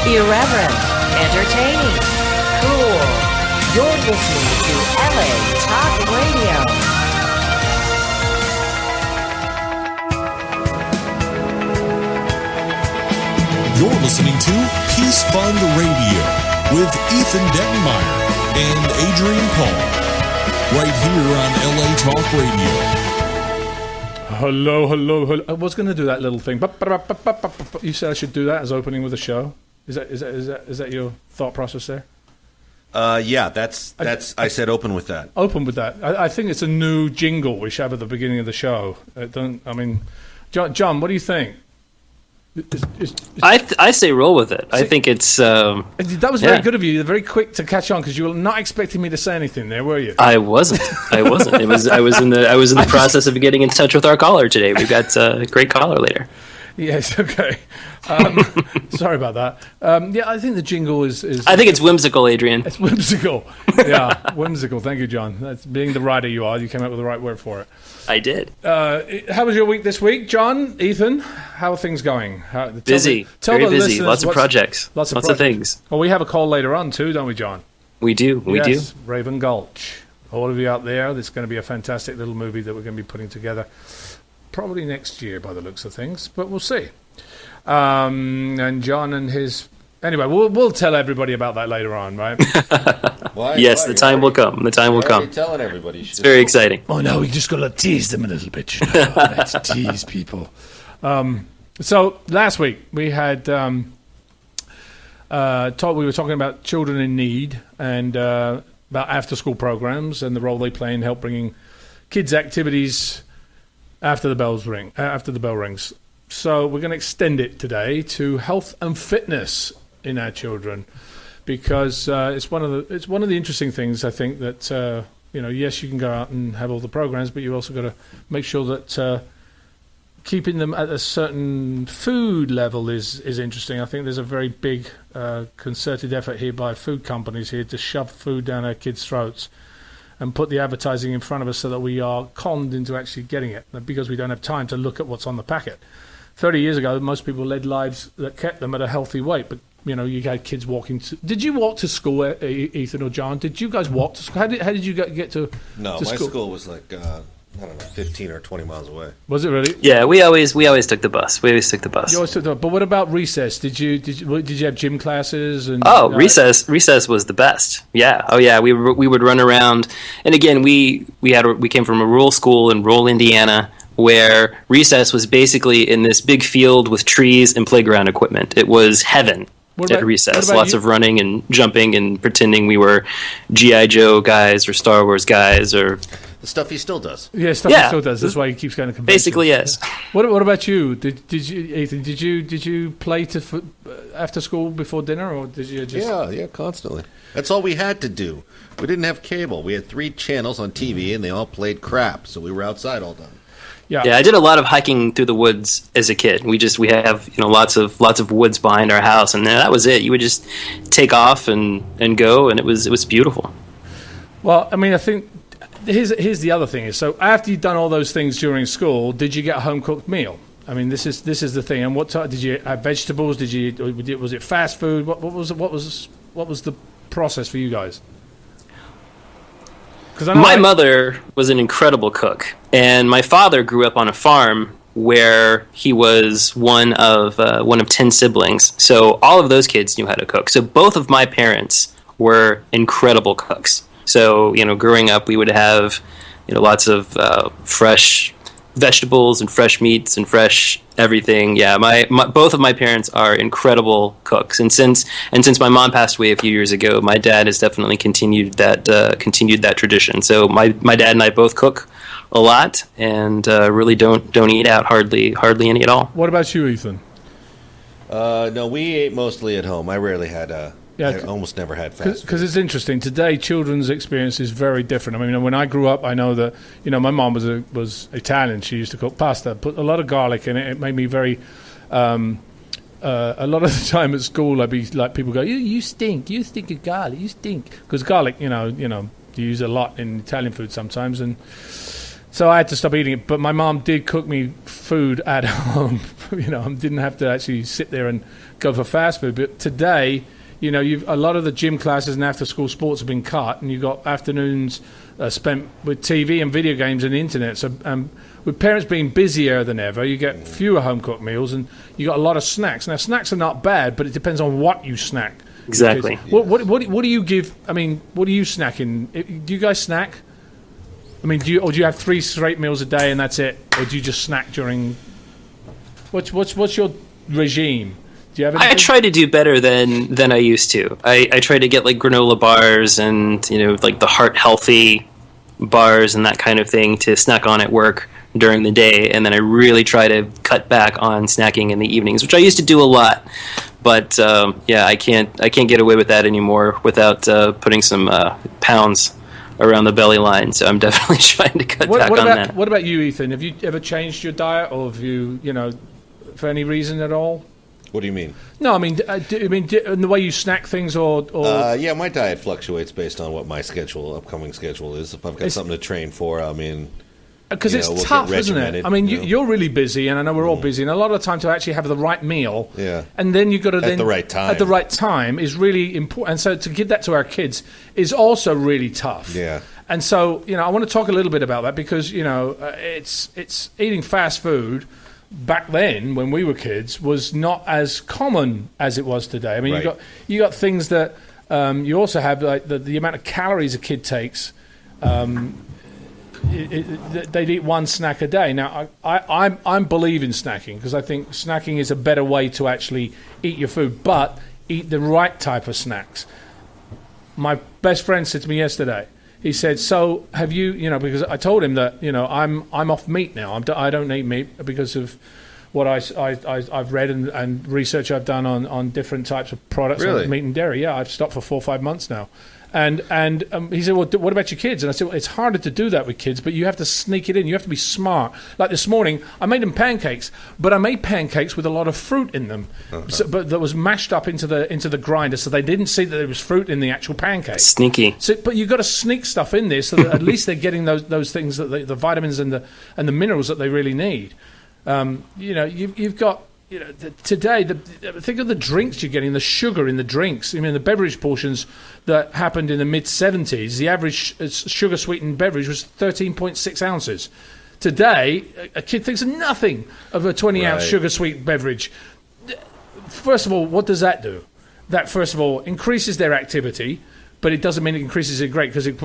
Irreverent, entertaining, cool. You're listening to LA Talk Radio. You're listening to Peace Fund Radio with Ethan Dettenmaier and Adrian Paul, right here on LA Talk Radio. Hello. I was going to do that little thing. You said I should do that as opening with a show. Is that your thought process there? Yeah, that's. I said open with that. Open with that. I think it's a new jingle we should have at the beginning of the show. John, what do you think? I say roll with it. I think it's. That was very good of you. You're very quick to catch on because you were not expecting me to say anything there, were you? I wasn't. I was in the process of getting in touch with our caller today. We've got a great caller later. Yes. Okay. Sorry about that. Yeah, I think the jingle is. I think it's whimsical, Adrian. It's whimsical. Yeah, whimsical. Thank you, John. That's being the writer you are. You came up with the right word for it. I did. How was your week this week, John? Ethan, how are things going? Busy. Very busy. Lots of projects. Lots of things. Well, we have a call later on too, don't we, John? We do. We do. Raven Gulch. All of you out there, this is going to be a fantastic little movie that we're going to be putting together. Probably next year by the looks of things, but we'll see. And John and his... Anyway, we'll tell everybody about that later on, right? Yes, the time will come. The time will come. Telling everybody. It's very exciting. Oh, no, we just got to tease them a little bit. Let's tease people. So last week we had... we were talking about children in need and about after-school programs and the role they play in help bringing kids' activities after the bell rings. So we're going to extend it today to health and fitness in our children, because it's one of the interesting things. I think that yes, you can go out and have all the programs, but you also got to make sure that keeping them at a certain food level is interesting. I think there's a very big concerted effort here by food companies here to shove food down our kids' throats and put the advertising in front of us so that we are conned into actually getting it, because we don't have time to look at what's on the packet. 30 years ago, most people led lives that kept them at a healthy weight, but you had kids walking to... Did you walk to school, Ethan or John? Did you guys walk to school? How did you get to No, to my school? school was like, 15 or 20 miles away. Was it really? Yeah, we always took the bus. You always took the bus. But what about recess? Did you have gym classes? And recess was the best. Yeah. Oh yeah. We would run around, and again, we came from a rural school in rural Indiana, where recess was basically in this big field with trees and playground equipment. It was heaven at recess. Lots of running and jumping and pretending we were G.I. Joe guys or Star Wars guys or... The stuff he still does. Yeah, he still does. That's why he keeps going to conventions. Basically, yes. What about you? Did you, Ethan? Did you play after school before dinner, or did you just? Yeah, constantly. That's all we had to do. We didn't have cable. We had 3 channels on TV, and they all played crap. So we were outside all day. Yeah, I did a lot of hiking through the woods as a kid. We have lots of woods behind our house, and that was it. You would just take off and go, and it was beautiful. Well, I mean, I think. Here's the other thing is, so after you'd done all those things during school, did you get a home cooked meal? I mean, this is the thing. And what did you have? Vegetables? Was it fast food? What was the process for you guys? My mother was an incredible cook, and my father grew up on a farm where he was one of 10 siblings. So all of those kids knew how to cook. So both of my parents were incredible cooks. So, growing up, we would have, lots of fresh vegetables and fresh meats and fresh everything. Yeah, both of my parents are incredible cooks, and since my mom passed away a few years ago, my dad has definitely continued that tradition. So my dad and I both cook a lot, and really don't eat out hardly any at all. What about you, Ethan? No, we ate mostly at home. I rarely had I almost never had fast food. Because it's interesting. Today, children's experience is very different. I mean, when I grew up, I know that, my mom was Italian. She used to cook pasta, put a lot of garlic in it. It made me very... a lot of the time at school, I'd be like, people go, you stink of garlic, you stink. Because garlic, you use a lot in Italian food sometimes. And so I had to stop eating it. But my mom did cook me food at home. I didn't have to actually sit there and go for fast food. But today, a lot of the gym classes and after-school sports have been cut, and you've got afternoons spent with TV and video games and the internet. So with parents being busier than ever, you get fewer home-cooked meals, and you got a lot of snacks. Now, snacks are not bad, but it depends on what you snack. Exactly. What do you give? I mean, what do you snack in? Do you guys snack? I mean, do you have 3 straight meals a day and that's it, or do you just snack during? What's your regime? Do you have anything? I try to do better than I used to. I try to get like granola bars and like the heart healthy bars and that kind of thing to snack on at work during the day, and then I really try to cut back on snacking in the evenings, which I used to do a lot. But I can't get away with that anymore without putting some pounds around the belly line. So I'm definitely trying to cut back on that. What about you, Ethan? Have you ever changed your diet, or have you, for any reason at all? What do you mean? No, I mean, the way you snack things, or yeah, my diet fluctuates based on what my upcoming schedule is. If I've got something to train for, because it's tough, isn't it? I mean, you're really busy, and I know we're all busy, and a lot of the time to actually have the right meal, and then you've got to at the right time. At the right time is really important, and so to give that to our kids is also really tough. Yeah. And so, I want to talk a little bit about that because it's eating fast food. Back then, when we were kids, was not as common as it was today. I mean, right. you got things that you also have, like the amount of calories a kid takes. They'd eat one snack a day. Now, I believe in snacking because I think snacking is a better way to actually eat your food, but eat the right type of snacks. My best friend said to me yesterday, he said, "So have you? Because I told him that I'm off meat now. I don't eat meat because of what I've read and research I've done on different types of products, really? Like meat and dairy. Yeah, I've stopped for 4 or 5 months now." And he said, "Well, what about your kids?" And I said, "Well, it's harder to do that with kids, but you have to sneak it in. You have to be smart." Like this morning, I made them pancakes, but I made pancakes with a lot of fruit in them, but that was mashed up into the grinder, so they didn't see that there was fruit in the actual pancake. Sneaky. So, but you've got to sneak stuff in there so that at least they're getting those things, that the vitamins and the minerals that they really need. You've got. Today, think of the drinks you're getting, the sugar in the drinks. I mean, the beverage portions that happened in the mid-'70s, the average sugar-sweetened beverage was 13.6 ounces. Today, a kid thinks nothing of a 20-ounce sugar-sweetened beverage. First of all, what does that do? That, first of all, increases their activity, but it doesn't mean it increases it great because it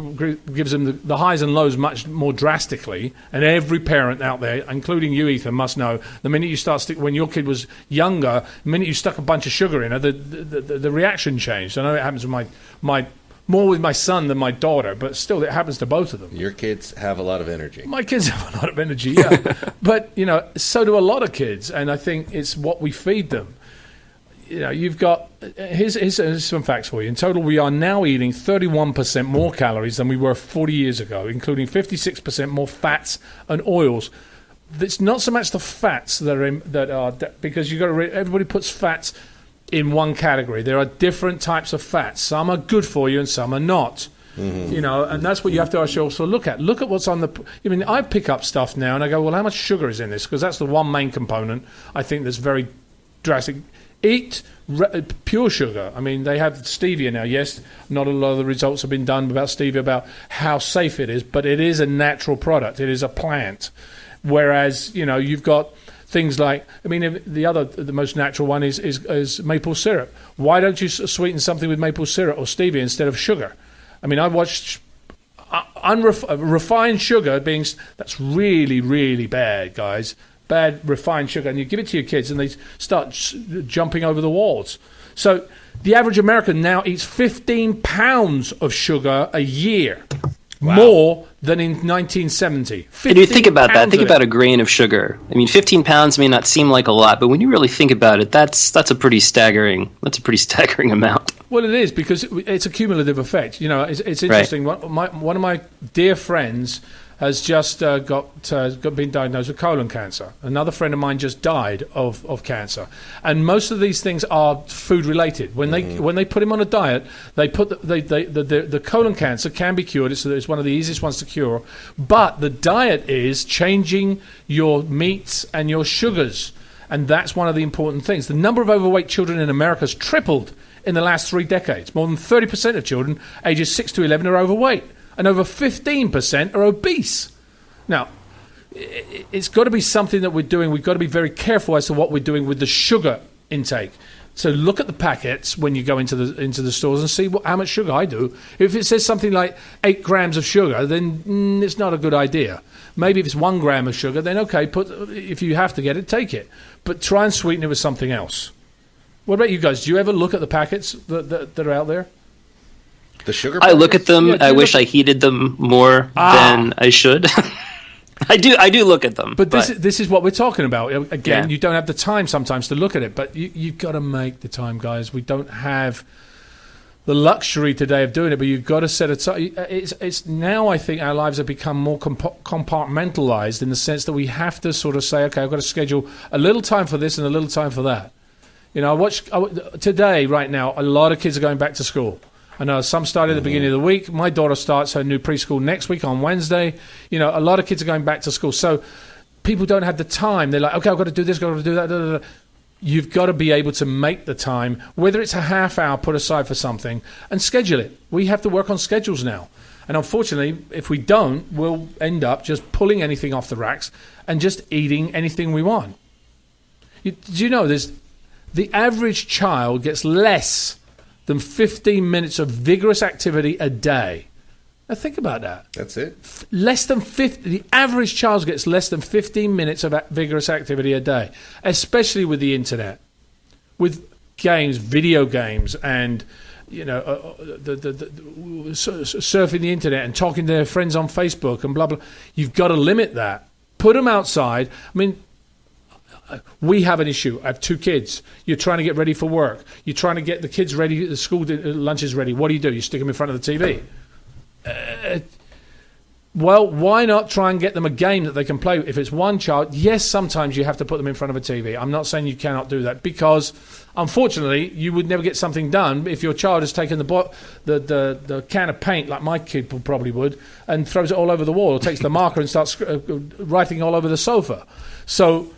gives them the highs and lows much more drastically. And every parent out there, including you, Ethan, must know the minute you when your kid was younger, the minute you stuck a bunch of sugar in her, the reaction changed. I know it happens with my more with my son than my daughter, but still, it happens to both of them. Your kids have a lot of energy. My kids have a lot of energy, yeah. But, so do a lot of kids, and I think it's what we feed them. You've got here's some facts for you. In total, we are now eating 31% more calories than we were 40 years ago, including 56% more fats and oils. It's not so much the fats that are because you got to everybody puts fats in one category. There are different types of fats. Some are good for you and some are not. Mm-hmm. And that's what you have to actually also look at. Look at what's on I pick up stuff now and I go, well, how much sugar is in this? Because that's the one main component I think that's very drastic. Eat pure sugar. I mean, they have stevia now. Yes, not a lot of the results have been done about stevia, about how safe it is, but it is a natural product. It is a plant. Whereas, you've got things like, the most natural one is maple syrup. Why don't you sweeten something with maple syrup or stevia instead of sugar? I mean, I watched refined sugar that's really, really bad, guys. Bad refined sugar, and you give it to your kids and they start jumping over the walls. So the average American now eats 15 pounds of sugar a year. Wow. More than in 1970. And you think about that. Think about a grain of sugar. I mean, 15 pounds may not seem like a lot, but when you really think about it, that's a pretty staggering amount. Well, it is because it's a cumulative effect. It's interesting. Right. One of my dear friends has just been diagnosed with colon cancer. Another friend of mine just died of cancer, and most of these things are food related. When they put him on a diet, they put the colon cancer can be cured. It's one of the easiest ones to cure, but the diet is changing your meats and your sugars, and that's one of the important things. The number of overweight children in America has tripled in the last 3 decades. More than 30% of children ages 6 to 11 are overweight, and over 15% are obese. Now, it's got to be something that we're doing. We've got to be very careful as to what we're doing with the sugar intake. So look at the packets when you go into the stores and see how much sugar I do. If it says something like 8 grams of sugar, then it's not a good idea. Maybe if it's 1 gram of sugar, then okay, if you have to get it, take it. But try and sweeten it with something else. What about you guys? Do you ever look at the packets that are out there? The sugar I look at them. Yeah, I wish I heated them more than I should. I do look at them. But this is what we're talking about. Again, Yeah. you don't have the time sometimes to look at it, but you've got to make the time, guys. We don't have the luxury today of doing it, but you've got to set it aside. It's now, I think, our lives have become more compartmentalized in the sense that we have to sort of say, okay, I've got to schedule a little time for this and a little time for that. You know, today, right now, a lot of kids are going back to school. I know some started at the beginning of the week. My daughter starts her new preschool next week on Wednesday. You know, a lot of kids are going back to school. So people don't have the time. They're like, okay, I've got to do this, got to do that. Da, da, da. You've got to be able to make the time, whether it's a half hour put aside for something, and schedule it. We have to work on schedules now. And unfortunately, if we don't, we'll end up just pulling anything off the racks and just eating anything we want. Do you know the average child gets less than 15 minutes of vigorous activity a day. Now think about that. That's it? Less than 50. The average child gets less than 15 minutes of vigorous activity a day, especially with the internet, with games, video games, and surfing the internet and talking to their friends on Facebook and blah blah. You've got to limit that. Put them outside. I mean, we have an issue. I have 2 kids. You're trying to get ready for work. You're trying to get the kids ready. The school lunch is ready. What do? You stick them in front of the TV. Well, why not try and get them a game that they can play? If it's one child, yes, sometimes you have to put them in front of a TV. I'm not saying you cannot do that because, unfortunately, you would never get something done if your child has taken the can of paint, like my kid probably would, and throws it all over the wall, or takes the marker and starts writing all over the sofa. So,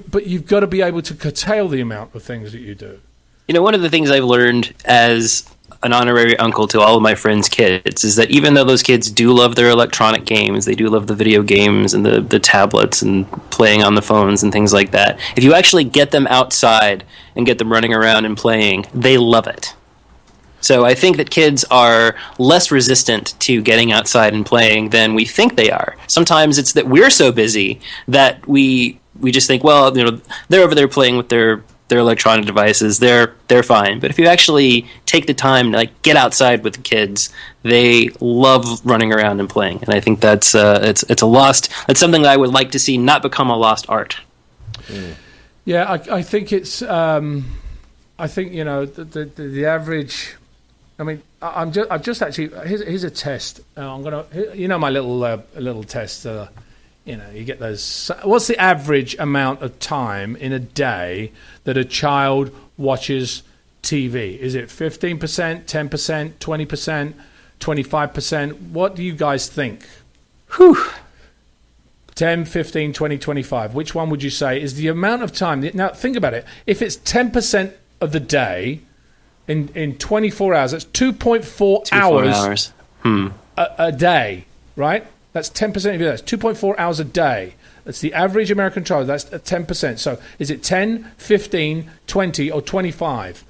but you've got to be able to curtail the amount of things that you do. You know, one of the things I've learned as an honorary uncle to all of my friends' kids is that even though those kids do love their electronic games, they do love the video games and the tablets and playing on the phones and things like that, if you actually get them outside and get them running around and playing, they love it. So I think that kids are less resistant to getting outside and playing than we think they are. Sometimes it's that we're so busy that we just think, well, you know, they're over there playing with their electronic devices, they're fine. But if you actually take the time to get outside with the kids, they love running around and playing. And I think that's it's a lost. That's something that I would like to see not become a lost art. Yeah, I think it's. I think the average. I mean, I've just actually here's a test. I'm gonna my little test. You get those. What's the average amount of time in a day that a child watches TV? Is it 15%, 10%, 20%, 25%? What do you guys think? 10, 15, 20, 25. Which one would you say is the amount of time? Now, think about it. If it's 10% of the day in 24 hours, that's 2.4 hours a day, right? That's 10% of your day. That's 2.4 hours a day. That's the average American child. That's 10%. So is it 10, 15, 20, or 25?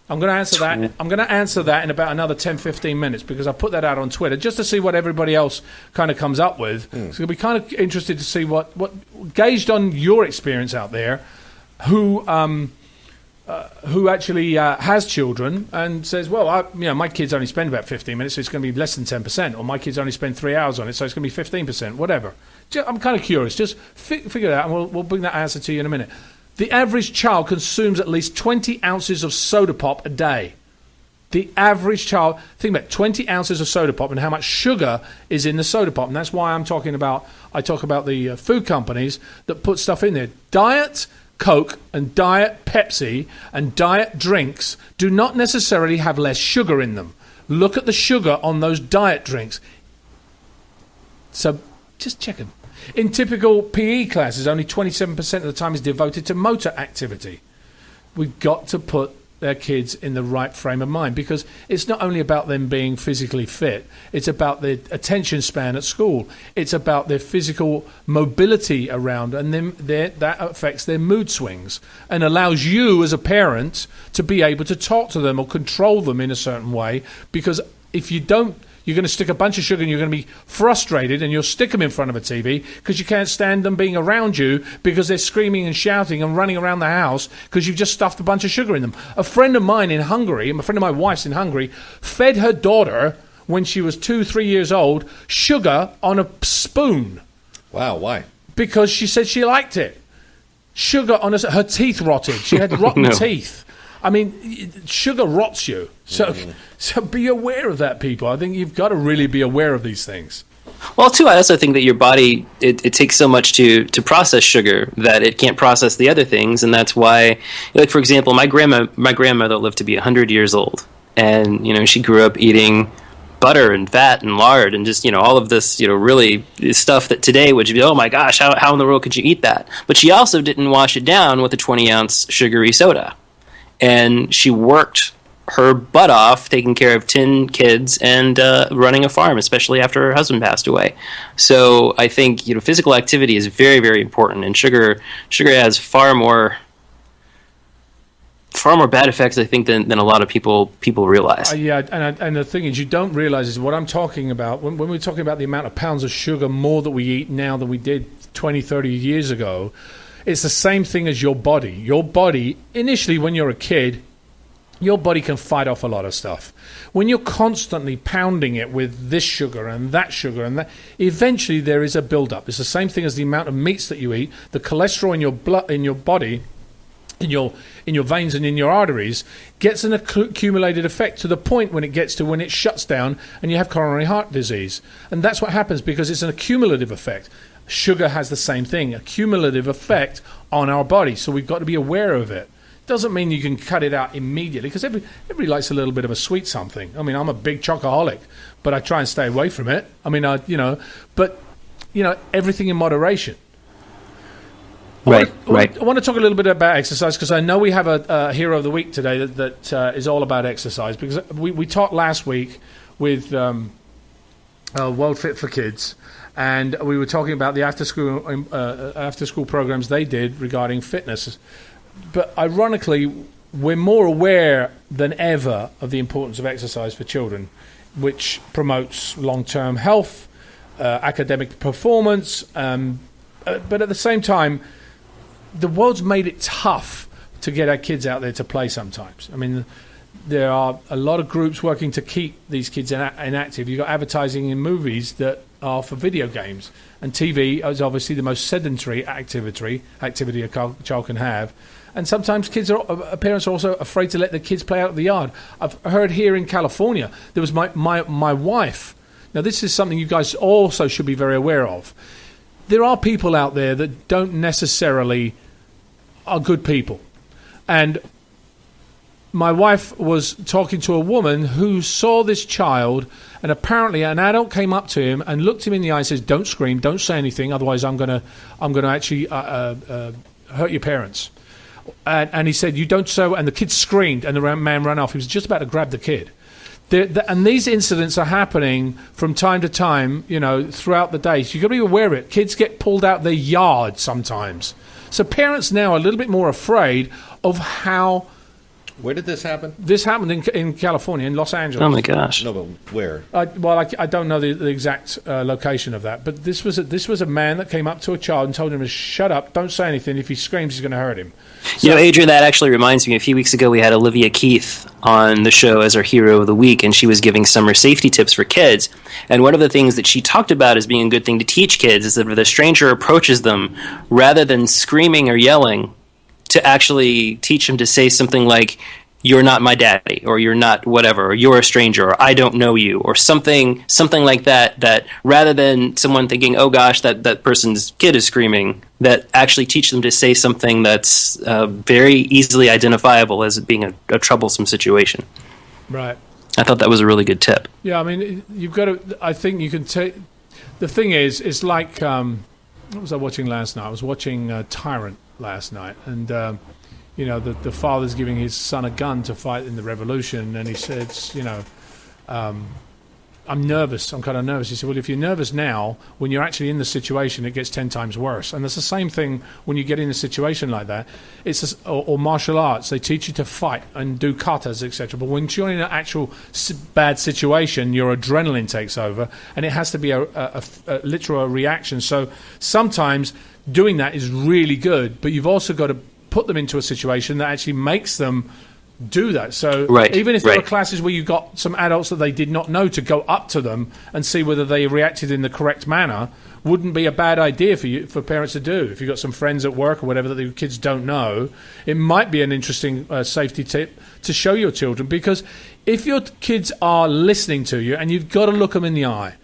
I'm going to answer that. I'm going to answer that in about another 10, 15 minutes because I put that out on Twitter just to see what everybody else kind of comes up with. So we'll be kind of interested to see what gauged on your experience out there, who actually has children and says, well, my kids only spend about 15 minutes, so it's going to be less than 10%, or my kids only spend 3 hours on it, so it's going to be 15%, whatever. I'm kind of curious. Just figure it out, and we'll bring that answer to you in a minute. The average child consumes at least 20 ounces of soda pop a day. The average child, think about 20 ounces of soda pop and how much sugar is in the soda pop. And that's why I talk about the food companies that put stuff in there. Diet Coke and Diet Pepsi and diet drinks do not necessarily have less sugar in them. Look at the sugar on those diet drinks. So just check them. In typical PE classes, only 27% of the time is devoted to motor activity. We've got to put their kids in the right frame of mind, because it's not only about them being physically fit, it's about their attention span at school, it's about their physical mobility around, and then that affects their mood swings and allows you as a parent to be able to talk to them or control them in a certain way, because if you don't, you're going to stick a bunch of sugar and you're going to be frustrated, and you'll stick them in front of a TV because you can't stand them being around you because they're screaming and shouting and running around the house because you've just stuffed a bunch of sugar in them. A friend of mine in Hungary, and a friend of my wife's in Hungary, fed her daughter, when she was 2-3 years old, sugar on a spoon. Wow, why? Because she said she liked it. Sugar on her teeth rotted. She had rotten teeth. I mean, sugar rots you. So be aware of that, people. I think you've got to really be aware of these things. Well, too, I also think that your body, it takes so much to process sugar that it can't process the other things. And that's why, like, for example, my grandmother lived to be 100 years old. And, she grew up eating butter and fat and lard and just, all of this, really stuff that today would be, oh my gosh, how in the world could you eat that? But she also didn't wash it down with a 20-ounce sugary soda. And she worked her butt off taking care of 10 kids and running a farm, especially after her husband passed away. So I think physical activity is very, very important, and sugar has far more bad effects, I think, than a lot of people realize. And the thing is, you don't realize is what I'm talking about when we're talking about the amount of pounds of sugar more that we eat now than we did 20, 30 years ago. It's the same thing as your body. Your body, initially when you're a kid, your body can fight off a lot of stuff. When you're constantly pounding it with this sugar and that, eventually there is a build-up. It's the same thing as the amount of meats that you eat. The cholesterol in your blood, in your body, in your veins and in your arteries gets an accumulated effect to the point when it shuts down and you have coronary heart disease. And that's what happens because it's an accumulative effect. Sugar has the same thing, a cumulative effect on our body. So we've got to be aware of it. Doesn't mean you can cut it out immediately, because everybody likes a little bit of a sweet something. I mean, I'm a big chocoholic, but I try and stay away from it. I mean, everything in moderation. Right. I want to talk a little bit about exercise, because I know we have a hero of the week today that is all about exercise, because we talked last week with World Fit for Kids, and we were talking about the after school programs they did regarding fitness. But ironically, we're more aware than ever of the importance of exercise for children, which promotes long-term health, academic performance, but at the same time, the world's made it tough to get our kids out there to play sometimes. I mean, there are a lot of groups working to keep these kids inactive. You've got advertising in movies that are for video games, and TV is obviously the most sedentary activity a child can have. And sometimes parents are also afraid to let their kids play out of the yard. I've heard here in California, there was my wife. Now, this is something you guys also should be very aware of. There are people out there that don't necessarily are good people. And my wife was talking to a woman who saw this child, and apparently an adult came up to him and looked him in the eye and says, "Don't scream, don't say anything, otherwise I'm gonna actually hurt your parents." And he said, "You don't so," and the kid screamed, and the man ran off. He was just about to grab the kid. And these incidents are happening from time to time, throughout the day. So you've got to be aware of it. Kids get pulled out their yard sometimes. So parents now are a little bit more afraid of how... Where did this happen? This happened in California, in Los Angeles. Oh my gosh! No, but where? I don't know the exact location of that, but this was a man that came up to a child and told him to shut up, don't say anything. If he screams, he's going to hurt him. So, Adrian, that actually reminds me. A few weeks ago, we had Olivia Keith on the show as our hero of the week, and she was giving summer safety tips for kids. And one of the things that she talked about as being a good thing to teach kids is that if a stranger approaches them, rather than screaming or yelling, to actually teach them to say something like, you're not my daddy, or you're not whatever, or you're a stranger, or I don't know you, or something like that, that rather than someone thinking, oh gosh, that person's kid is screaming, that actually teach them to say something that's very easily identifiable as it being a troublesome situation. Right. I thought that was a really good tip. Yeah, I mean, you've got to, I think you can take, the thing is, it's like, what was I watching last night? I was watching Tyrant last night, and you know, the father's giving his son a gun to fight in the revolution, and he says, you know, I'm nervous. I'm kind of nervous. He said, well, if you're nervous now, when you're actually in the situation, it gets 10 times worse. And it's the same thing when you get in a situation like that. It's or martial arts. They teach you to fight and do katas, etc. But when you're in an actual bad situation, your adrenaline takes over, and it has to be a literal reaction. So sometimes doing that is really good, but you've also got to put them into a situation that actually makes them do that. So even if there are classes where you got some adults that they did not know, to go up to them and see whether they reacted in the correct manner wouldn't be a bad idea for parents to do. If you've got some friends at work or whatever that the kids don't know, it might be an interesting safety tip to show your children, because if your kids are listening to you, and you've got to look them in the eye.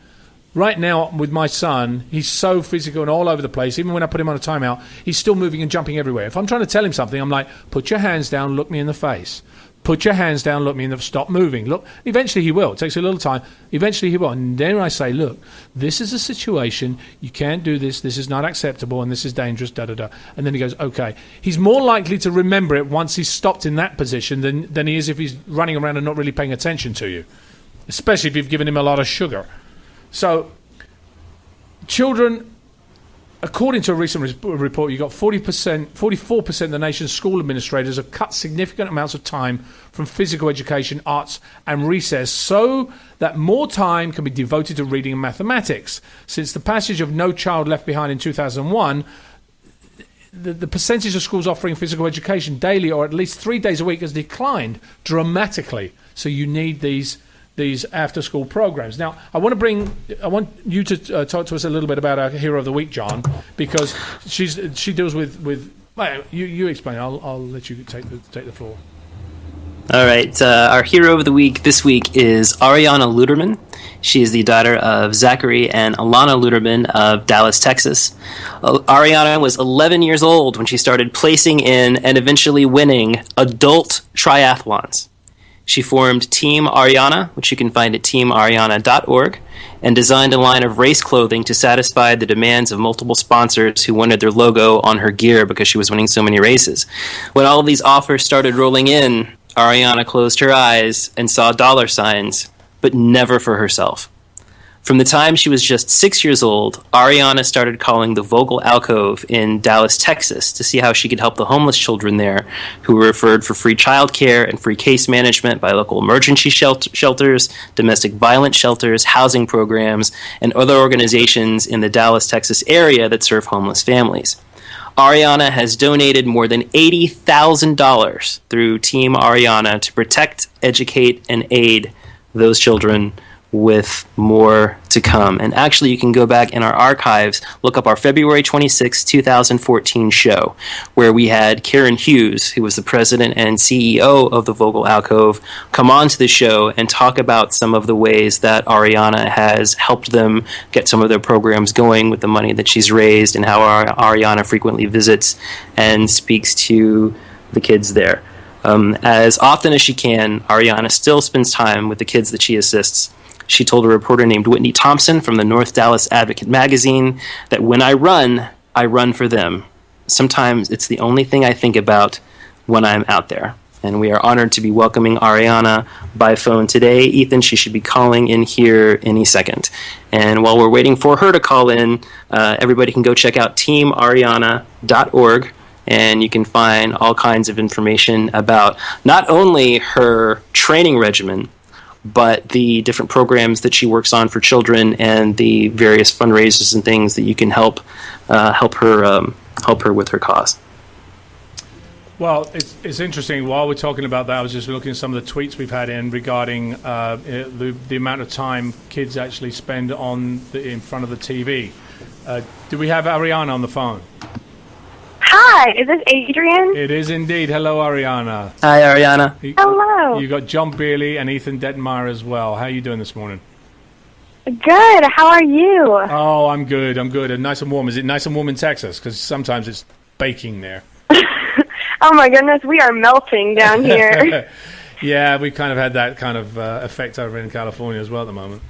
Right now, with my son, he's so physical and all over the place. Even when I put him on a timeout, he's still moving and jumping everywhere. If I'm trying to tell him something, I'm like, put your hands down, look me in the face. Put your hands down, look me in the... Stop moving. Look, eventually he will. It takes a little time. Eventually he will. And then I say, look, this is a situation. You can't do this. This is not acceptable, and this is dangerous, da-da-da. And then he goes, okay. He's more likely to remember it once he's stopped in that position than he is if he's running around and not really paying attention to you, especially if you've given him a lot of sugar. So, children, according to a recent report, you got 44% of the nation's school administrators have cut significant amounts of time from physical education, arts, and recess so that more time can be devoted to reading and mathematics. Since the passage of No Child Left Behind in 2001, the percentage of schools offering physical education daily or at least 3 days a week has declined dramatically. So you need these after-school programs. Now, I want you to talk to us a little bit about our Hero of the Week, John, because she deals with. Well, you explain. I'll let you take the floor. All right. Our Hero of the Week this week is Ariana Luderman. She is the daughter of Zachary and Alana Luderman of Dallas, Texas. Ariana was 11 years old when she started placing in and eventually winning adult triathlons. She formed Team Ariana, which you can find at teamariana.org, and designed a line of race clothing to satisfy the demands of multiple sponsors who wanted their logo on her gear because she was winning so many races. When all of these offers started rolling in, Ariana closed her eyes and saw dollar signs, but never for herself. From the time she was just 6 years old, Ariana started calling the Vogel Alcove in Dallas, Texas, to see how she could help the homeless children there who were referred for free childcare and free case management by local emergency shelters, domestic violence shelters, housing programs, and other organizations in the Dallas, Texas area that serve homeless families. Ariana has donated more than $80,000 through Team Ariana to protect, educate, and aid those children, with more to come. And actually, you can go back in our archives, look up our February 26, 2014 show, where we had Karen Hughes, who was the president and CEO of the Vogel Alcove, come on to the show and talk about some of the ways that Ariana has helped them get some of their programs going with the money that she's raised, and how Ariana frequently visits and speaks to the kids there. As often as she can, Ariana still spends time with the kids that she assists. She told a reporter named Whitney Thompson from the North Dallas Advocate magazine that when I run for them. Sometimes it's the only thing I think about when I'm out there. And we are honored to be welcoming Ariana by phone today. Ethan, she should be calling in here any second. And while we're waiting for her to call in, everybody can go check out teamariana.org. And you can find all kinds of information about not only her training regimen, but the different programs that she works on for children and the various fundraisers and things that you can help her with her cause. Well, it's interesting. While we're talking about that, I was just looking at some of the tweets we've had in regarding the amount of time kids actually spend in front of the TV. Do we have Ariana on the phone? Hi, is this Adrian? It is indeed. Hello, Ariana. Hi, Ariana. Hello. You got John Beerley and Ethan Dettenmaier as well. How are you doing this morning? Good. How are you? Oh, I'm good. I'm good. And nice and warm. Is it nice and warm in Texas? Because sometimes it's baking there. Oh my goodness, we are melting down here. Yeah, we kind of had that kind of effect over in California as well at the moment.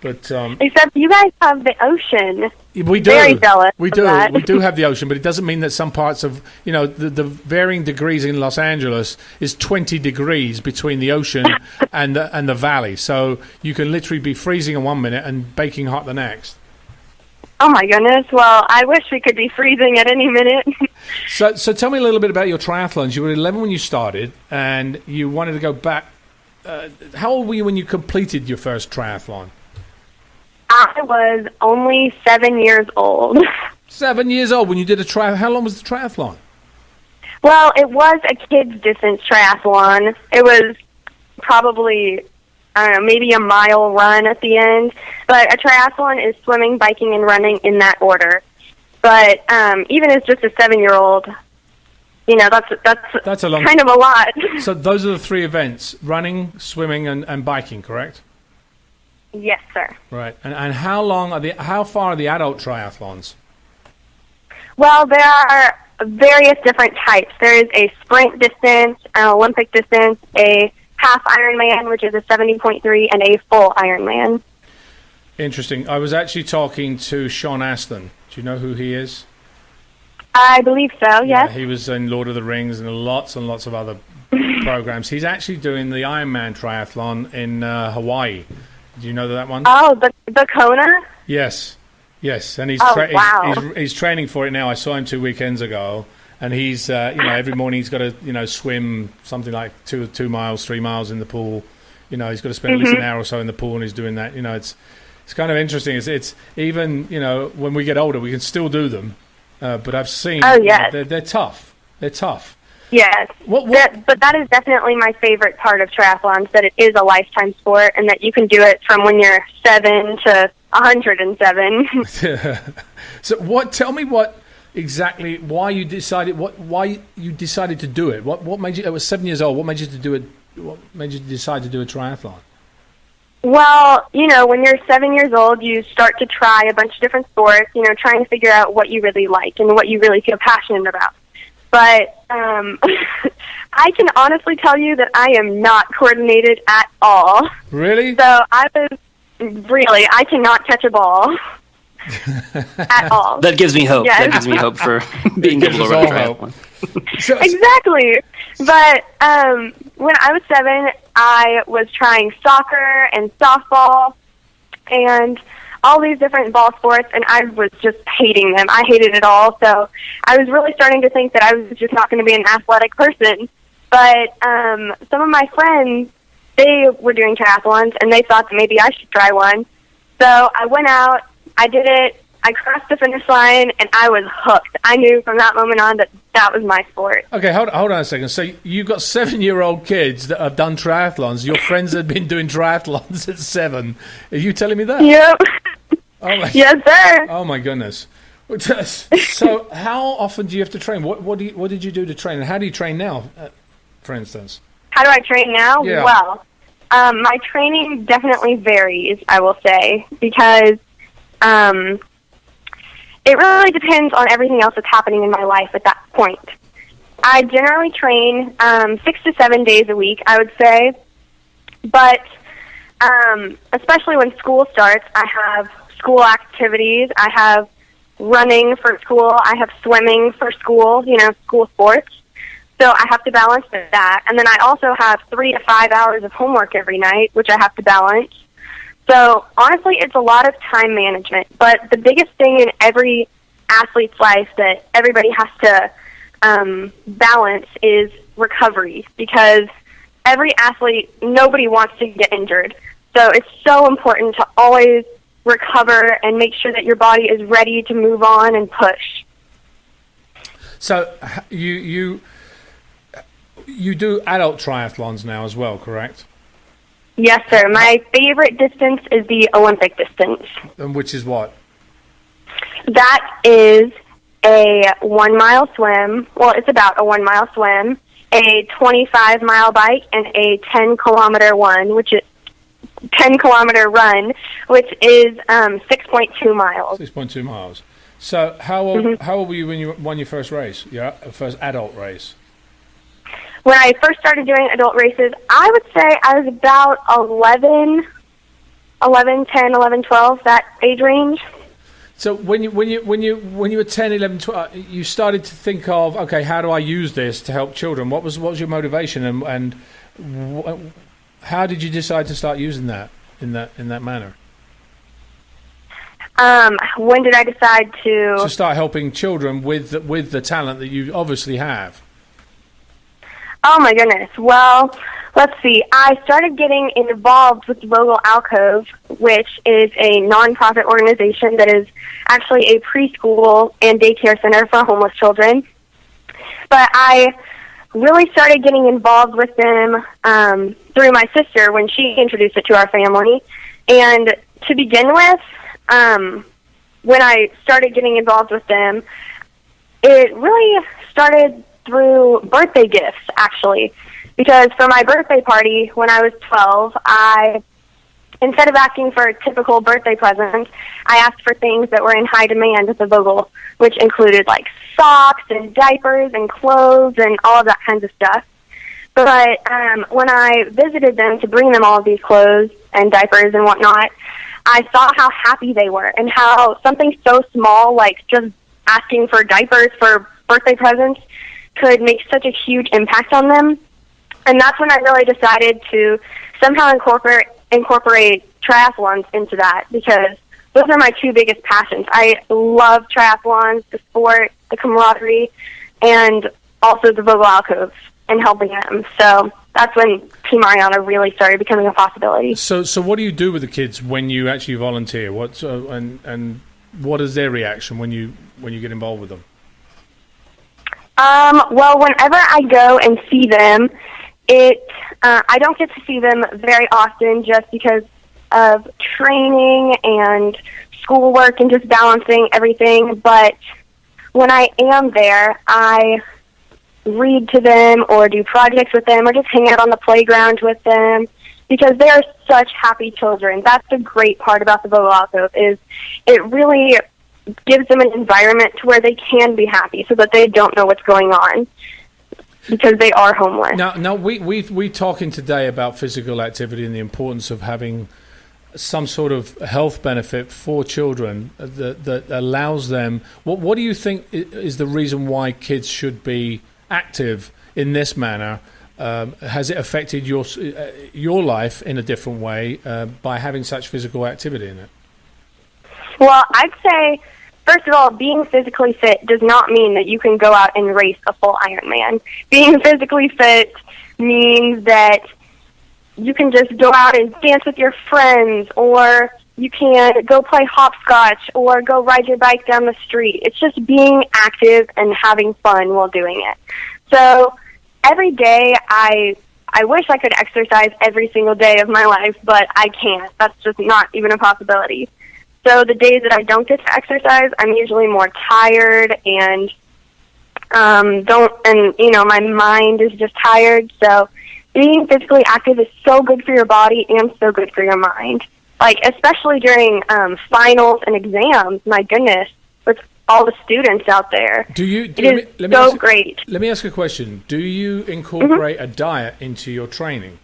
But Except you guys have the ocean. we do. Very jealous We of do. that. We do have the ocean, but it doesn't mean that some parts of the varying degrees in Los Angeles is 20 degrees between the ocean and the valley. So you can literally be freezing in 1 minute and baking hot the next. Oh my goodness. Well, I wish we could be freezing at any minute. So tell me a little bit about your triathlons. You were 11 when you started, and you wanted to go back. How old were you when you completed your first triathlon? I was only 7 years old. 7 years old when you did a triathlon. How long was the triathlon? Well, it was a kids' distance triathlon. It was probably, I don't know, maybe a mile run at the end. But a triathlon is swimming, biking, and running in that order. But even as just a 7-year-old, that's a long kind of a lot. So those are the three events: running, swimming, and biking. Correct? Yes, sir. Right. And how far are the adult triathlons? Well, there are various different types. There is a sprint distance, an Olympic distance, a half Ironman, which is a 70.3, and a full Ironman. Interesting. I was actually talking to Sean Astin. Do you know who he is? I believe so, yes. Yeah, he was in Lord of the Rings and lots of other programs. He's actually doing the Ironman triathlon in Hawaii. Do you know that one? Oh, the Kona? Yes. And he's wow. he's training for it now. I saw him 2 weekends ago, and he's every morning he's got to swim something like 2 miles, 3 miles in the pool. He's got to spend at least an hour or so in the pool, and he's doing that. It's kind of interesting. It's even when we get older, we can still do them. But I've seen they're tough. They're tough. Yes. But that is definitely my favorite part of triathlons, that it is a lifetime sport and that you can do it from when you're 7 to 107. So tell me why you decided to do it? What made you? I was 7 years old. What made you to do it? What made you decide to do a triathlon? Well, when you're 7 years old, you start to try a bunch of different sports, trying to figure out what you really like and what you really feel passionate about. But I can honestly tell you that I am not coordinated at all. Really? So I cannot catch a ball at all. That gives me hope. Yes. That gives me hope for being able to run a triathlon. Exactly. But when I was 7, I was trying soccer and softball and all these different ball sports, and I was just hating them. I hated it all, so I was really starting to think that I was just not going to be an athletic person. But some of my friends, they were doing triathlons, and they thought that maybe I should try one. So I went out, I did it, I crossed the finish line, and I was hooked. I knew from that moment on that was my sport. Okay, hold on a second. So you've got 7-year-old kids that have done triathlons. Your friends had been doing triathlons at 7. Are you telling me that? Yep. Oh my, yes, sir. Oh my goodness. So how often do you have to train? What did you do to train? And how do you train now, for instance? How do I train now? Yeah. Well, my training definitely varies, I will say, because it really depends on everything else that's happening in my life at that point. I generally train 6 to 7 days a week, I would say. But especially when school starts, I have school activities. I have running for school. I have swimming for school, school sports. So I have to balance that. And then I also have 3 to 5 hours of homework every night, which I have to balance. So honestly, it's a lot of time management. But the biggest thing in every athlete's life that everybody has to balance is recovery, because every athlete, nobody wants to get injured. So it's so important to always recover and make sure that your body is ready to move on and push. So you do adult triathlons now as well, correct? Yes, sir. My favorite distance is the Olympic distance. And which is what? That is a 1 mile swim. Well, it's about a 1 mile swim, a 25-mile bike, and a 10-kilometer run, which is 10-kilometer run, which is 6.2 miles. 6.2 miles. So how old were you when you won your first race? Your first adult race? When I first started doing adult races, I would say I was about 11, 10, 11, 12, that age range. So when you were 10, 11, 12, you started to think of, okay, how do I use this to help children? What was your motivation, and how did you decide to start using that in that manner? When did I decide to start helping children with the talent that you obviously have? Oh my goodness. Well, let's see. I started getting involved with Vogel Alcove, which is a nonprofit organization that is actually a preschool and daycare center for homeless children. But I really started getting involved with them through my sister when she introduced it to our family. And to begin with, when I started getting involved with them, it really started through birthday gifts, actually. Because for my birthday party when I was 12, instead of asking for typical birthday presents, I asked for things that were in high demand at the Vogel, which included like socks and diapers and clothes and all of that kinds of stuff. But when I visited them to bring them all of these clothes and diapers and whatnot, I saw how happy they were and how something so small like just asking for diapers for birthday presents could make such a huge impact on them. And that's when I really decided to somehow incorporate triathlons into that, because those are my two biggest passions. I love triathlons, the sport, the camaraderie, and also the Vogel Alcove and helping them. So that's when Team Ariana really started becoming a possibility. So what do you do with the kids when you actually volunteer? And what is their reaction when you get involved with them? Well, whenever I go and see them, I don't get to see them very often just because of training and schoolwork and just balancing everything. But when I am there, I read to them or do projects with them or just hang out on the playground with them because they are such happy children. That's the great part about the Vogel Alcove, is it really gives them an environment to where they can be happy so that they don't know what's going on because they are homeless. Now we're talking today about physical activity and the importance of having some sort of health benefit for children that allows them. What do you think is the reason why kids should be active in this manner? Has it affected your life in a different way by having such physical activity in it? Well, I'd say, first of all, being physically fit does not mean that you can go out and race a full Ironman. Being physically fit means that you can just go out and dance with your friends, or you can go play hopscotch, or go ride your bike down the street. It's just being active and having fun while doing it. So every day I wish I could exercise every single day of my life, but I can't. That's just not even a possibility. So the days that I don't get to exercise, I'm usually more tired and my mind is just tired. So being physically active is so good for your body and so good for your mind. Like, especially during finals and exams, my goodness, with all the students out there. Great. Let me ask a question. Do you incorporate a diet into your training?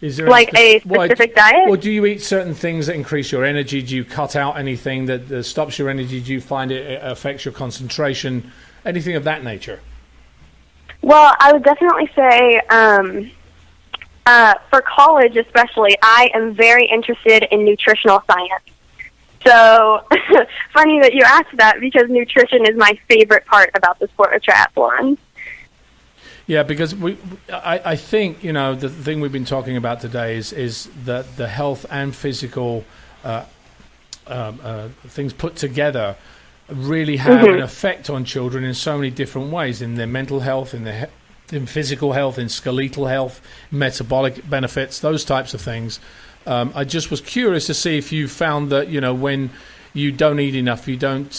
Is there a specific diet? Or do you eat certain things that increase your energy? Do you cut out anything that stops your energy? Do you find it affects your concentration? Anything of that nature? Well, I would definitely say for college especially, I am very interested in nutritional science. So funny that you asked that, because nutrition is my favorite part about the sport of triathlon. Yeah, because I think, the thing we've been talking about today is that the health and physical things put together really have an effect on children in so many different ways, in their mental health, in physical health, in skeletal health, metabolic benefits, those types of things. I just was curious to see if you found that, when you don't eat enough, you don't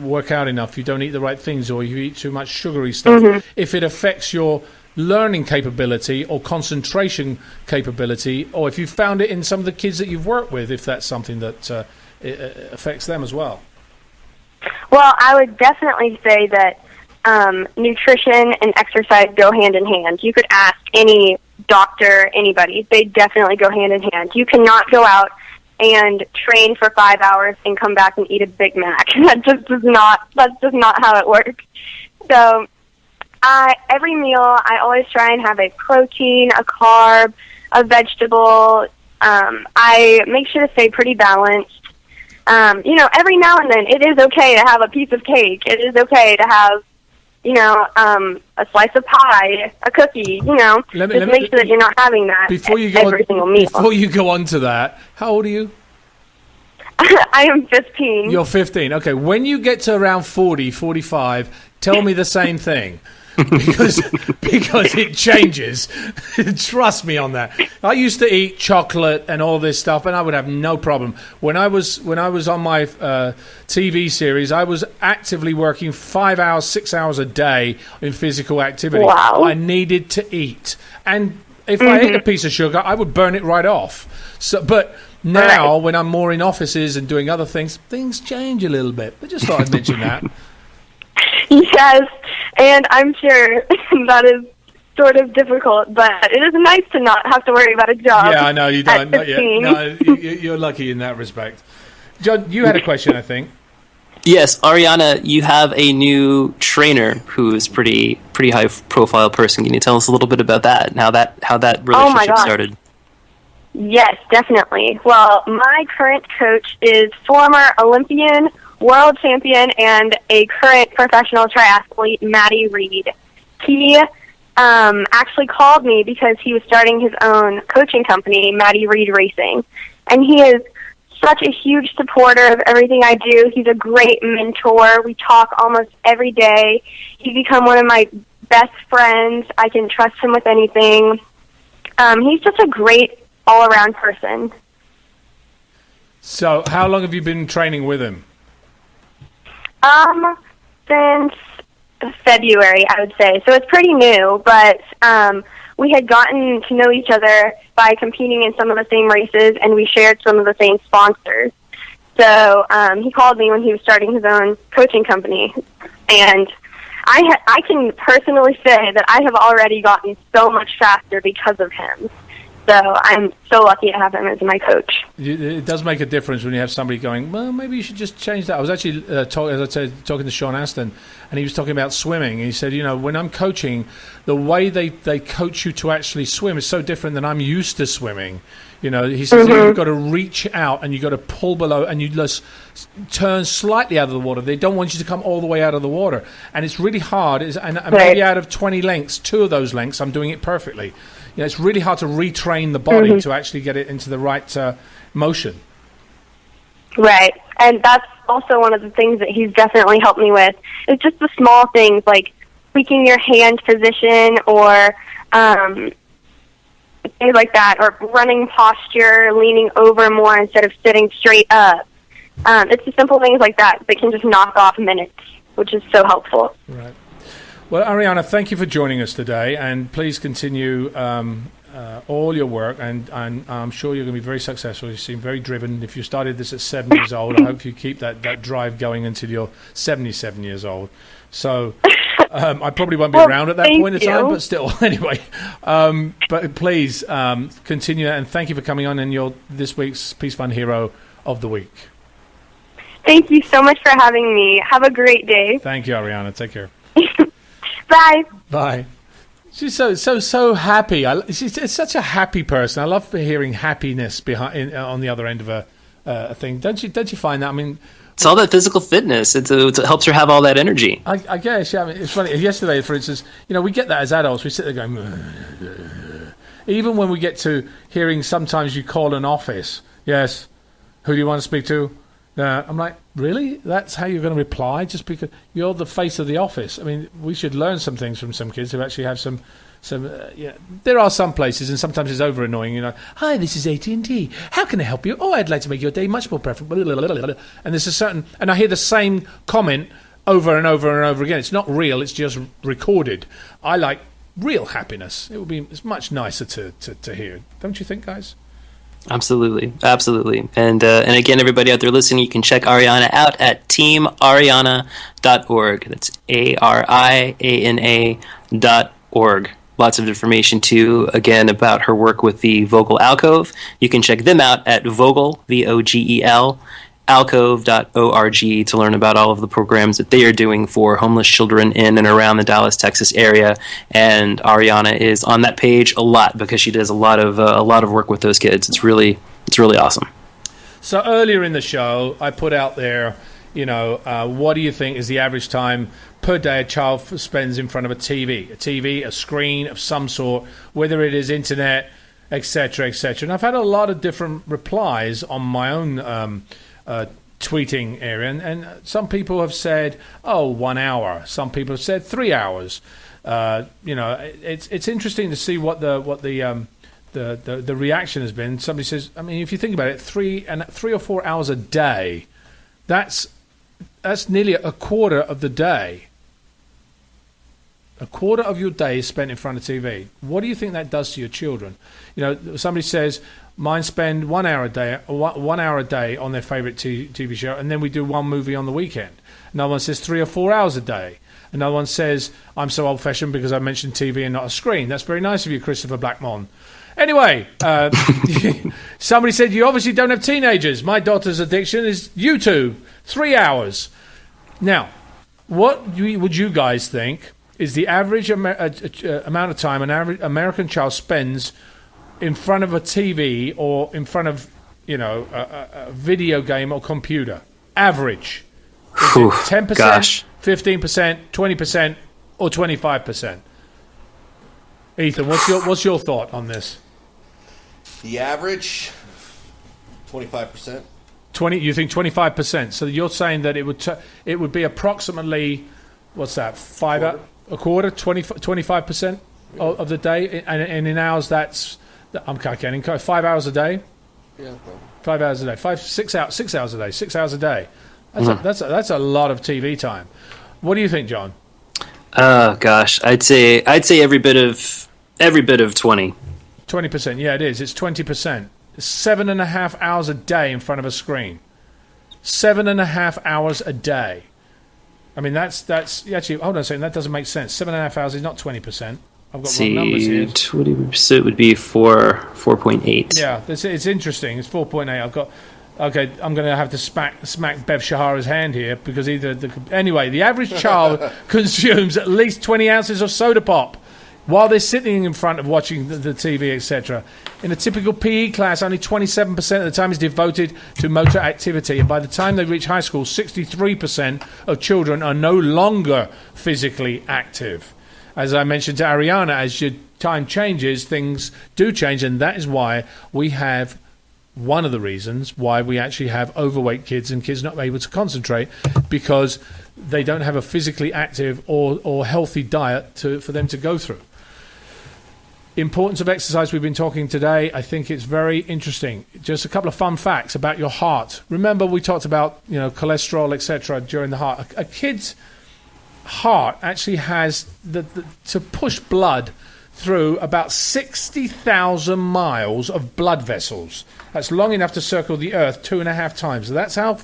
work out enough, you don't eat the right things, or you eat too much sugary stuff, if it affects your learning capability or concentration capability, or if you found it in some of the kids that you've worked with, if that's something that affects them as well. Well, I would definitely say that nutrition and exercise go hand in hand. You could ask any doctor, anybody. They definitely go hand in hand. You cannot go out and train for 5 hours and come back and eat a Big Mac. That's just not how it works. So every meal, I always try and have a protein, a carb, a vegetable. I make sure to stay pretty balanced. Every now and then, it is okay to have a piece of cake. It is okay to have, a slice of pie, a cookie, just make sure that you're not having that every single meal. Before you go on to that, how old are you? I am 15. You're 15. Okay, when you get to around 40, 45, tell me the same thing. because it changes. Trust me on that. I used to eat chocolate and all this stuff, and I would have no problem. When I was on my TV series, I was actively working 5 hours, 6 hours a day in physical activity. Wow. I needed to eat, and if I ate a piece of sugar, I would burn it right off. But now, when I'm more in offices and doing other things change a little bit. I just thought I'd mention that. Yes, and I'm sure that is sort of difficult, but it is nice to not have to worry about a job. Yeah, I know you don't. Not yet. No, you're lucky in that respect. John, you had a question, I think. Yes, Ariana, you have a new trainer who is pretty high profile person. Can you tell us a little bit about that and how that relationship started? Yes, definitely. Well, my current coach is former Olympian, world champion, and a current professional triathlete, Maddie Reed. He actually called me because he was starting his own coaching company, Maddie Reed Racing. And he is such a huge supporter of everything I do. He's a great mentor. We talk almost every day. He's become one of my best friends. I can trust him with anything. He's just a great all-around person. So how long have you been training with him? Since February, I would say. So it's pretty new, but we had gotten to know each other by competing in some of the same races, and we shared some of the same sponsors. So he called me when he was starting his own coaching company, and I can personally say that I have already gotten so much faster because of him. So I'm so lucky to have him as my coach. It does make a difference when you have somebody going, well, maybe you should just change that. I was actually, talking to Sean Aston, and he was talking about swimming. He said, when I'm coaching, the way they coach you to actually swim is so different than I'm used to swimming. He says you've got to reach out and you've got to pull below and you just turn slightly out of the water. They don't want you to come all the way out of the water. And it's really hard. And maybe out of 20 lengths, 2 of those lengths, I'm doing it perfectly. It's really hard to retrain the body to actually get it into the right motion. Right. And that's also one of the things that he's definitely helped me with. It's just the small things like tweaking your hand position or things like that, or running posture, leaning over more instead of sitting straight up. It's the simple things like that that can just knock off minutes, which is so helpful. Right. Well, Ariana, thank you for joining us today, and please continue all your work, and I'm sure you're going to be very successful. You seem very driven. If you started this at 7 years old, I hope you keep that drive going until you're 77 years old. So I probably won't be around at that point in time, but still, anyway. But please continue, and thank you for coming on, and you're this week's Peace Fund Hero of the Week. Thank you so much for having me. Have a great day. Thank you, Ariana. Take care. Bye. Bye. She's so happy. She's such a happy person. I love hearing happiness on the other end of a thing. Don't you find that? I mean, it's all that physical fitness. It helps her have all that energy. I guess. Yeah. I mean, it's funny. Yesterday, for instance, we get that as adults. We sit there going, even when we get to hearing sometimes you call an office. Yes. Who do you want to speak to? I'm like, really? That's how you're going to reply? Just because you're the face of the office? I mean, we should learn some things from some kids who actually have some. There are some places, and sometimes it's over annoying. Hi, this is AT&T. How can I help you? Oh, I'd like to make your day much more preferable. And there's a certain, and I hear the same comment over and over and over again. It's not real. It's just recorded. I like real happiness. It's much nicer to hear. Don't you think, guys? Absolutely. And again, everybody out there listening, you can check Ariana out at teamariana.org. That's ARIANA.org. Lots of information, too, again, about her work with the Vogel Alcove. You can check them out at Vogel, VOGEL, alcove.org to learn about all of the programs that they are doing for homeless children in and around the Dallas, Texas area. And Ariana is on that page a lot because she does a lot of work with those kids. It's really awesome. So earlier in the show, I put out there, what do you think is the average time per day a child spends in front of a TV, a screen of some sort, whether it is internet, etc., etc. And I've had a lot of different replies on my own tweeting area, and some people have said, 1 hour. Some people have said 3 hours. It's interesting to see what the reaction has been. Somebody says, I mean, if you think about it, 3 or 4 hours a day, that's nearly a quarter of the day. A quarter of your day is spent in front of TV. What do you think that does to your children? Somebody says, mine spend 1 hour a day on their favorite TV show, and then we do one movie on the weekend. Another one says 3 or 4 hours a day. Another one says, I'm so old-fashioned because I mentioned TV and not a screen. That's very nice of you, Christopher Blackmon. Anyway, somebody said, you obviously don't have teenagers. My daughter's addiction is YouTube, 3 hours. Now, what would you guys think is the average amount of time an average American child spends in front of a TV or in front of, a video game or computer? Average. Is it 10%, gosh. 15%, 20%, or 25%? Ethan, what's your thought on this? The average, 25%. You think 25%? So you're saying that it would be approximately, what's that? A quarter, 25% of the day, and in hours that's, I'm calculating, 5 hours a day. Yeah, 5 hours a day, 6 hours a day, 6 hours a day. That's a lot of TV time. What do you think, John? Oh gosh, I'd say every bit of 20. 20%, yeah, it is. It's 20%. 7.5 hours a day in front of a screen. 7.5 hours a day. I mean, that's actually. Hold on a second. That doesn't make sense. 7.5 hours is not 20%. I've got wrong numbers here. 20% would be 4.8. Yeah, it's interesting. It's 4.8. I've got. Okay, I'm going to have to smack Bev Shahara's hand here because anyway, the average child consumes at least 20 ounces of soda pop while they're sitting in front of watching the TV, etc. In a typical PE class, only 27% of the time is devoted to motor activity, and by the time they reach high school, 63% of children are no longer physically active. As I mentioned to Ariana, as your time changes, things do change, and that is why we have one of the reasons why we actually have overweight kids and kids not able to concentrate, because they don't have a physically active or healthy diet for them to go through. Importance of exercise, we've been talking today. I think it's very interesting. Just a couple of fun facts about your heart. Remember, we talked about cholesterol, etc. during the heart. A kid's heart actually has to push blood through about 60,000 miles of blood vessels. That's long enough to circle the Earth 2.5 times. So that's how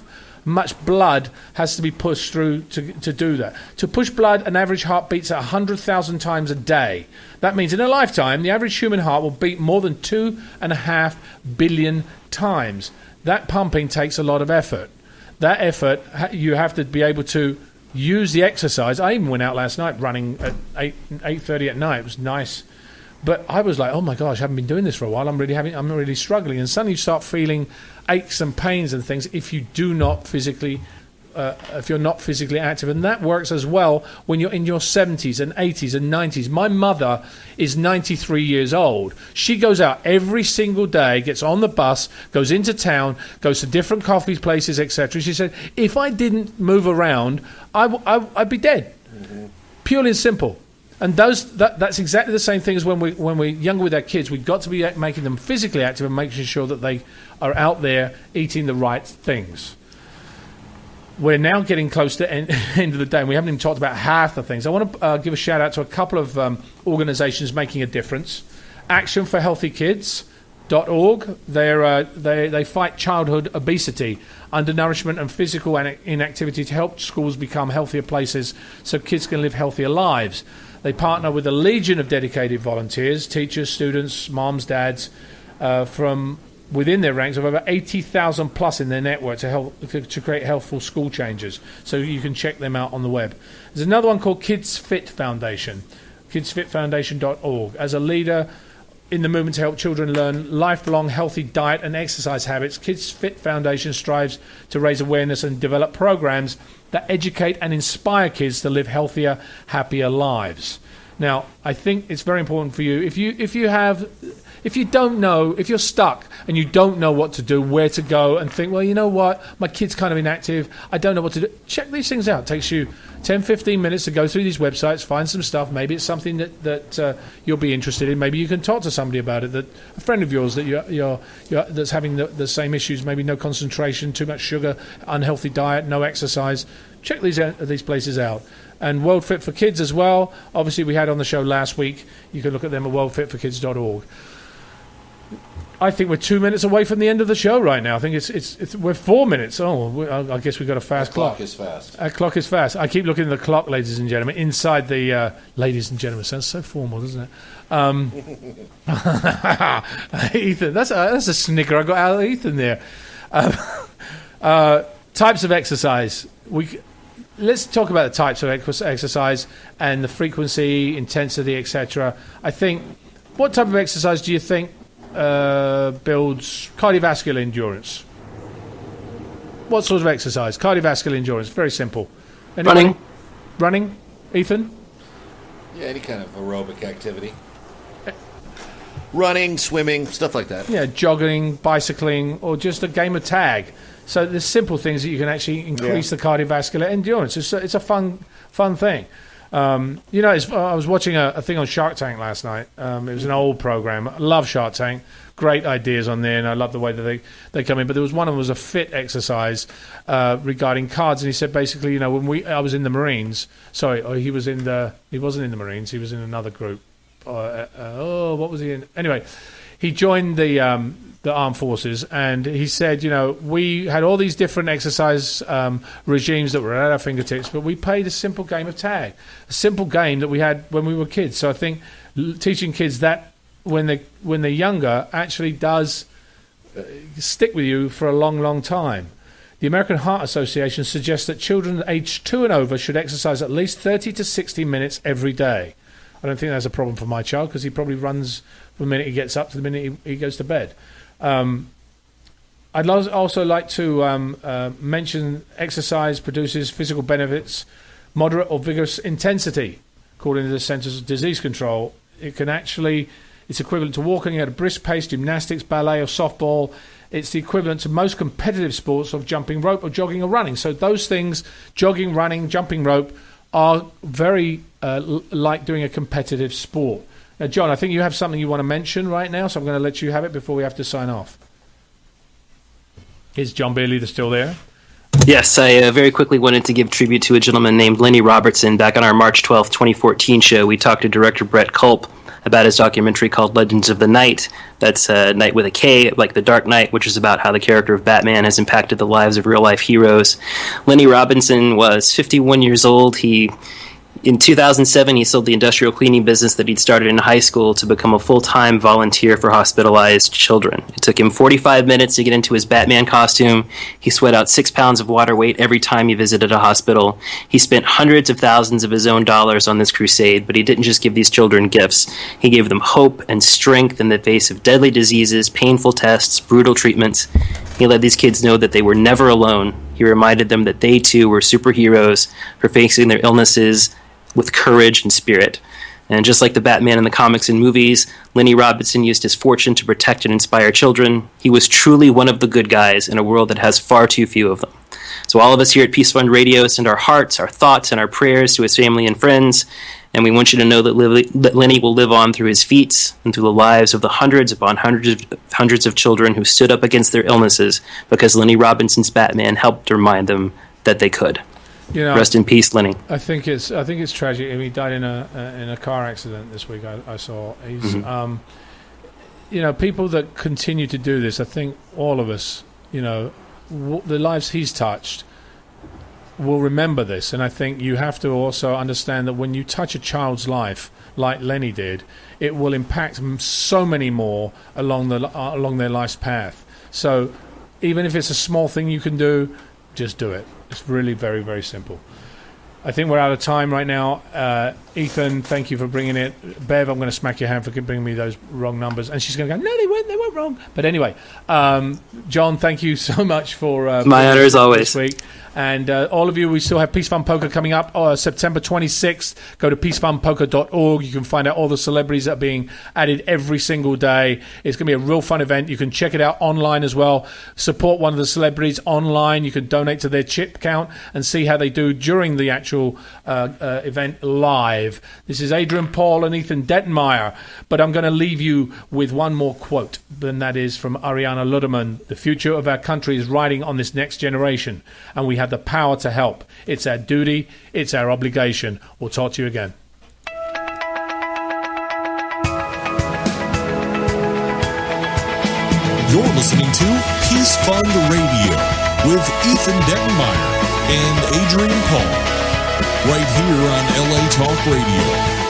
much blood has to be pushed through to do that. To push blood, an average heart beats at 100,000 times a day. That means in a lifetime, the average human heart will beat more than 2.5 billion times. That pumping takes a lot of effort. That effort, you have to be able to use the exercise. I even went out last night running at 8:30 at night. It was nice. But I was like, oh my gosh, I haven't been doing this for a while. I'm really struggling. And suddenly you start feeling aches and pains and things if you do not physically not physically active, and that works as well when you're in your 70s and 80s and 90s. My mother is 93 years old. She goes out every single day, gets on the bus, goes into town, goes to different coffee places, etc. She said, if I didn't move around, I'd be dead. Purely and simple. And that's exactly the same thing as when we're younger with our kids. We've got to be making them physically active and making sure that they are out there eating the right things. We're now getting close to the end of the day, and we haven't even talked about half the things. I want to give a shout out to a couple of organizations making a difference. actionforhealthykids.org. They fight childhood obesity, undernourishment and physical inactivity to help schools become healthier places so kids can live healthier lives. They partner with a legion of dedicated volunteers, teachers, students, moms, dads, from within their ranks of over 80,000 plus in their network to create healthful school changes. So you can check them out on the web. There's another one called Kids Fit Foundation, kidsfitfoundation.org. As a leader in the movement to help children learn lifelong healthy diet and exercise habits, Kids Fit Foundation strives to raise awareness and develop programs that educate and inspire kids to live healthier, happier lives. Now, I think it's very important for you if you don't know, if you're stuck and you don't know what to do, where to go, and think, well, you know what, my kid's kind of inactive, I don't know what to do. Check these things out. It takes you 10, 15 minutes to go through these websites, find some stuff. Maybe it's something that you'll be interested in. Maybe you can talk to somebody about it, that a friend of yours that you're that's having the same issues, maybe no concentration, too much sugar, unhealthy diet, no exercise. Check these places out. And World Fit for Kids as well. Obviously, we had on the show last week. You can look at them at worldfitforkids.org. I think we're 2 minutes away from the end of the show right now. I think we're 4 minutes. I guess we've got a fast clock. Clock is fast. Our clock is fast. I keep looking at the clock, ladies and gentlemen. Inside the ladies and gentlemen sounds so formal, doesn't it? Ethan, that's a snicker I got out of Ethan there. Types of exercise. Let's talk about the types of exercise and the frequency, intensity, etc. I think, what type of exercise do you think builds cardiovascular endurance? What sort of exercise? Cardiovascular endurance. Very simple. Anybody? Running? Ethan? Yeah, any kind of aerobic activity. Running, swimming, stuff like that. Yeah, jogging, bicycling, or just a game of tag. So there's simple things that you can actually increase the cardiovascular endurance. It's a fun thing. I was watching a thing on Shark Tank last night. It was an old program. I love Shark Tank. Great ideas on there, and I love the way that they come in. But there was one of them was a fit exercise regarding cards, and he said basically, when I was in the Marines. Sorry, he wasn't in the Marines. He was in another group. What was he in? Anyway, he joined the armed forces, and he said, we had all these different exercise regimes that were at our fingertips, but we played a simple game of tag, a simple game that we had when we were kids. So I think teaching kids that when they're younger actually does stick with you for a long, long time. The American Heart Association suggests that children aged 2 and over should exercise at least 30 to 60 minutes every day. I don't think that's a problem for my child because he probably runs from the minute he gets up to the minute he goes to bed. I'd also like to mention exercise produces physical benefits, moderate or vigorous intensity. According to the Centers of Disease Control, it's equivalent to walking at a brisk pace, gymnastics, ballet or softball. It's the equivalent to most competitive sports of jumping rope or jogging or running. So those things, jogging, running, jumping rope, are very like doing a competitive sport. Now, John, I think you have something you want to mention right now, so I'm going to let you have it before we have to sign off. Is John Bailey still there? Yes, I very quickly wanted to give tribute to a gentleman named Lenny Robertson. Back on our March 12th, 2014 show, we talked to director Brett Culp about his documentary called Legends of the Night. That's Night with a K, like The Dark Knight, which is about how the character of Batman has impacted the lives of real-life heroes. Lenny Robinson was 51 years old. In 2007, he sold the industrial cleaning business that he'd started in high school to become a full-time volunteer for hospitalized children. It took him 45 minutes to get into his Batman costume. He sweat out 6 pounds of water weight every time he visited a hospital. He spent hundreds of thousands of his own dollars on this crusade, but he didn't just give these children gifts. He gave them hope and strength in the face of deadly diseases, painful tests, brutal treatments. He let these kids know that they were never alone. He reminded them that they too were superheroes for facing their illnesses with courage and spirit. And just like the Batman in the comics and movies, Lenny Robinson used his fortune to protect and inspire children. He was truly one of the good guys in a world that has far too few of them. So all of us here at Peace Fund Radio send our hearts, our thoughts, and our prayers to his family and friends. And we want you to know that Lenny will live on through his feats and through the lives of the hundreds upon hundreds of children who stood up against their illnesses because Lenny Robinson's Batman helped remind them that they could. You know, rest in peace, Lenny. I think it's tragic. I mean, he died in a car accident this week. I saw. He's, you know, people that continue to do this. I think all of us, you know, the lives he's touched, will remember this. And I think you have to also understand that when you touch a child's life, like Lenny did, it will impact so many more along their life's path. So, even if it's a small thing you can do, just do it. It's really very, very simple. I think we're out of time right now. Ethan, thank you for bringing it. Bev, I'm going to smack your hand for bringing me those wrong numbers. And she's going to go, no, they weren't wrong. But anyway, John, thank you so much for... my honor as always. This week. And all of you, we still have Peace Fund Poker coming up September 26th. Go to peacefundpoker.org. You can find out all the celebrities that are being added every single day. It's going to be a real fun event. You can check it out online as well. Support one of the celebrities online. You can donate to their chip count and see how they do during the actual event live. This is Adrian Paul and Ethan Dettenmaier. But I'm going to leave you with one more quote, and that is from Ariana Luderman. The future of our country is riding on this next generation, and we have the power to help. It's our duty. It's our obligation. We'll talk to you again. You're listening to Peace Fund Radio with Ethan Dettenmaier and Adrian Paul, right here on LA Talk Radio.